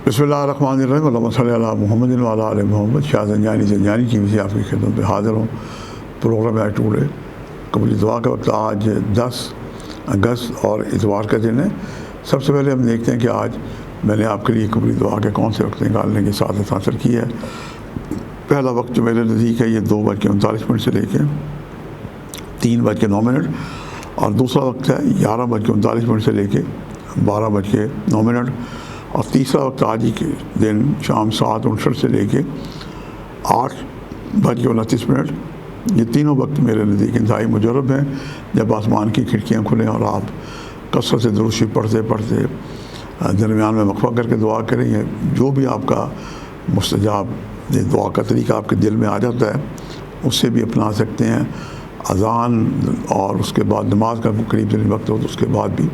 بسم اللہ الرحمن الرحیم اللہم صلی علی محمد و علی آل محمد. شاہ زنجانی زنجانی ٹی وی سے آپ کی خدمت میں حاضر ہوں. پروگرام ہے ٹوڈے قبولی دعا کا وقت. آج 10 اگست اور اتوار کا دن ہے. سب سے پہلے ہم دیکھتے ہیں کہ آج میں نے آپ کے لیے قبولی دعا کے کون سے وقت نکالنے کی سعادت حاصل کی ہے. پہلا وقت جو میرے نزدیک ہے یہ 2:39 سے لے کے 3:09 اور دوسرا وقت ہے 11:39 سے لے کے 12:09 اور تیسرا وقت آج ہی کے دن شام 7:59 سے لے کے 8:29. یہ تینوں وقت میرے نزدیک انتہائی مجرب ہیں جب آسمان کی کھڑکیاں کھلیں اور آپ کثرت سے درود شریف پڑھتے درمیان میں وقفہ کر کے دعا کریں. یہ جو بھی آپ کا مستجاب دعا کا طریقہ آپ کے دل میں آ جاتا ہے اس سے بھی اپنا سکتے ہیں. اذان اور اس کے بعد نماز کا قریب ترین وقت ہو تو اس کے بعد بھی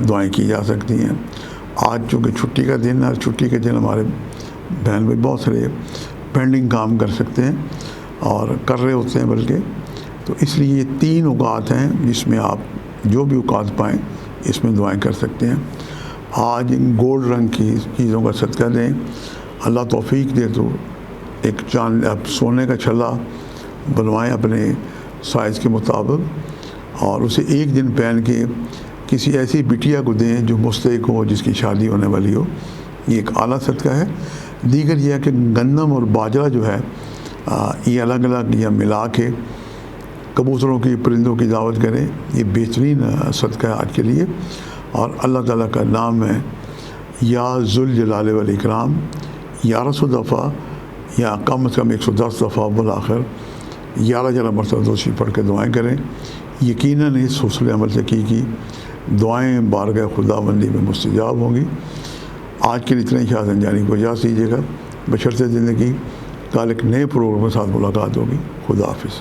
دعائیں کی جا سکتی ہیں. آج چونکہ چھٹی کا دن ہے, چھٹی کے دن ہمارے بہن بھائی بہت سارے پینڈنگ کام کر سکتے ہیں اور کر رہے ہوتے ہیں بلکہ, تو اس لیے یہ 3 اوقات ہیں جس میں آپ جو بھی اوقات پائیں اس میں دعائیں کر سکتے ہیں. آج گولڈ رنگ کی چیزوں کا صدقہ دیں. اللہ توفیق دے تو ایک سونے کا چھلا بنوائیں اپنے سائز کے مطابق اور اسے ایک دن پہن کے کسی ایسی بٹیا کو دیں جو مستحق ہو, جس کی شادی ہونے والی ہو. یہ ایک اعلیٰ صدقہ ہے. دیگر یہ ہے کہ گندم اور باجرہ جو ہے یہ الگ الگ یا ملا کے کبوتروں کی پرندوں کی دعوت کریں. یہ بہترین صدقہ ہے آج کے لیے. اور اللہ تعالیٰ کا نام ہے یا ذوالجلال والاکرام, 1100 دفعہ یا کم از کم 110 دفعہ بالآخر 11 مرتبہ درود شریف پڑھ کے دعائیں کریں. یقیناً اس حسن عمل سے کی دعائیں بارگاہ خدا بندی میں مستجاب ہوں گی. آج کے لیے اتنے شاہ زنجانی کو اجازت دیجیے گا. بشرطِ زندگی کل ایک نئے پروگرام کے ساتھ ملاقات ہوگی. خدا حافظ.